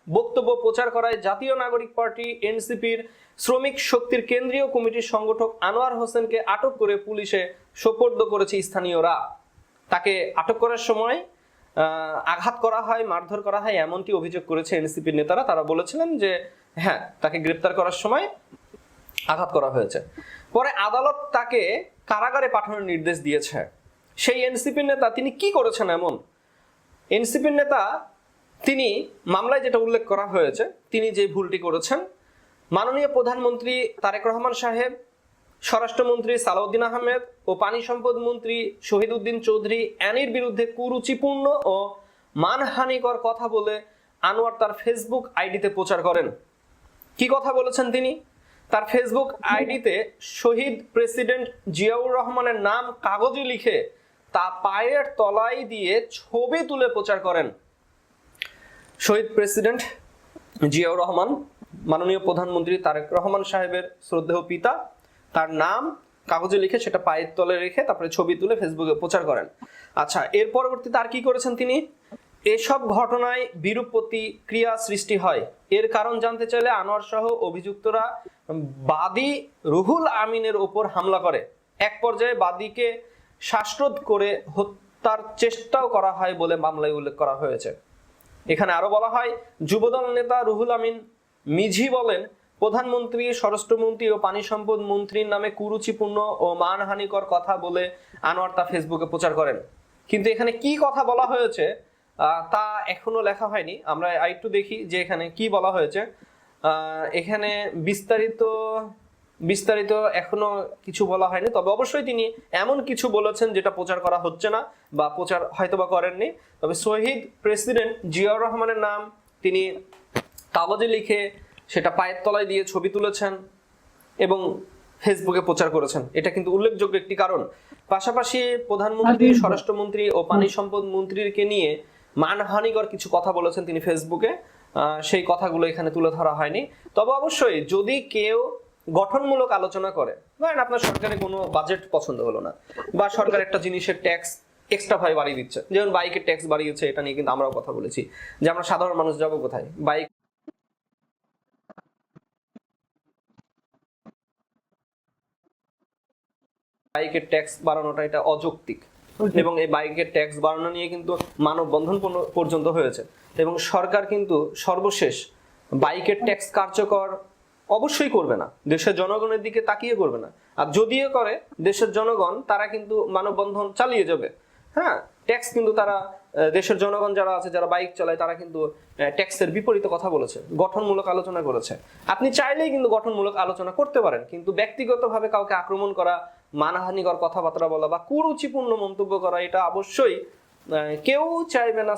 বক্তব্য প্রচার করায় জাতীয় নাগরিক পার্টি এনসিপির শ্রমিক শক্তির কেন্দ্রীয় কমিটির সংগঠক আনোয়ার হোসেনকে আটক করে পুলিশে সোপর্দ করেছে স্থানীয়রা। তাকে আটক করার সময় আঘাত করা হয়, মারধর করা হয়, এমনটি অভিযোগ করেছে এনসিপির নেতারা। তারা বলেছিলেন যে হ্যাঁ, তাকে গ্রেপ্তার করার সময় আঘাত করা হয়েছে। পরে আদালত তাকে কারাগারে পাঠানোর নির্দেশ দিয়েছে। সেই এনসিপির নেতা তিনি কি করেছেন এমন? এনসিপির নেতা তিনি মামলায় যেটা উল্লেখ করা হয়েছে, তিনি যে ভুলটি করেছেন, মাননীয় প্রধানমন্ত্রী তারেক রহমান সাহেব, স্বরাষ্ট্রমন্ত্রী সালাউদ্দিন আহমেদ ও পানি সম্পদ মন্ত্রী শহীদ উদ্দিন চৌধুরী অ্যানির বিরুদ্ধে কুরুচিপূর্ণ ও মানহানিকর কথা বলে আনোয়ার তার ফেসবুক আইডিতে প্রচার করেন। কি কথা বলেছেন তিনি? তার ফেসবুক আইডিতে শহীদ প্রেসিডেন্ট জিয়াউর রহমানের নাম কাগজে লিখে তা পায়ের তলায় দিয়ে ছবি তুলে প্রচার করেন। শহীদ প্রেসিডেন্ট জিয়াউর রহমান মাননীয় প্রধানমন্ত্রী তারেক রহমান সাহেবের শ্রদ্ধেয় পিতা, তার নাম কাগজে লিখে সেটা পায়ের তলে রেখে তারপরে ছবি তুলে ফেসবুকে প্রচার করেন। আচ্ছা, এর পরবর্তীতে আর কি করেছেন তিনি? এসব ঘটনায় বিরূপ প্রতিক্রিয়া সৃষ্টি হয়। এর কারণ জানতে চাইলে আনোয়ার সহ অভিযুক্তরা বাদী রুহুল আমিনের ওপর হামলা করে। এক পর্যায়ে বাদীকে শ্বাসরোধ করে হত্যার চেষ্টাও করা হয় বলে মামলায় উল্লেখ করা হয়েছে। এখানে আরো বলা হয়, যুবদল নেতা রুহুল আমিন মিঝি বলেন, প্রধানমন্ত্রী, স্বরাষ্ট্রমন্ত্রী ও পানি সম্পদ মন্ত্রীর নামে কুরুচিপূর্ণ ও মানহানিকর কথা বলে আনোয়ার তা ফেসবুকে প্রচার করেন। কিন্তু এখানে কি কথা বলা হয়েছে তা এখনো লেখা হয়নি। আমরা একটু দেখি যে এখানে কি বলা হয়েছে। এখানে বিস্তারিত এখনো কিছু বলা হয়নি, তবে অবশ্যই তিনি এমন কিছু বলেছেন যেটা প্রচার করা হচ্ছে না বা প্রচার হয়তোবা করেননি। তবে শহীদ প্রেসিডেন্ট জিয়াউর রহমানের নাম তিনি কাগজে লিখে সেটা পায়ের তলায় দিয়ে ছবি তুলেছেন এবং ফেসবুকে প্রচার করেছেন, এটা কিন্তু উল্লেখযোগ্য একটি কারণ। পাশাপাশি প্রধানমন্ত্রী, স্বরাষ্ট্রমন্ত্রী ও পানি সম্পদ মন্ত্রীকে নিয়ে মানহানিকর কিছু কথা বলেছেন তিনি ফেসবুকে, সেই কথাগুলো এখানে তুলে ধরা হয়নি। তবে অবশ্যই যদি কেউ গঠনমূলক আলোচনা করে, ধরেন আপনার সরকারের কোনো বাজেট পছন্দ হলো না, বা সরকার একটা জিনিসের ট্যাক্স এক্সট্রা ভাবে বাড়িয়ে দিচ্ছে, যেমন বাইকের ট্যাক্স বাড়িয়েছে, এটা নিয়ে কিন্তু আমরাও কথা বলেছি যে আমরা সাধারণ মানুষ যাবো কোথায়? বাইকের ট্যাক্স বাড়ানোটা এটা অযৌক্তিক, এবং এই বাইকের ট্যাক্স বাড়ানো নিয়ে কিন্তু মানববন্ধন পর্যন্ত হয়েছে, এবং সরকার কিন্তু সর্বশেষ বাইকের ট্যাক্স কার্যকর অবশ্যই করবে না, দেশের জনগণের দিকে তাকিয়ে করবে না। আর যদিও করে দেশের জনগণ, তারা কিন্তু মানববন্ধন চালিয়ে যাবে। হ্যাঁ, ট্যাক্স কিন্তু তারা, দেশের জনগণ যারা আছে, যারা বাইক চালায়, তারা কিন্তু ট্যাক্সের বিপরীতে কথা বলেছে, গঠনমূলক আলোচনা করেছে। আপনি চাইলেই কিন্তু গঠনমূলক আলোচনা করতে পারেন, কিন্তু ব্যক্তিগতভাবে কাউকে আক্রমণ করা, মানহানিকর কথাবার্তা বলা বা কুরুচিপূর্ণ মন্তব্য করা, এটা অবশ্যই কেউ চাইবে না।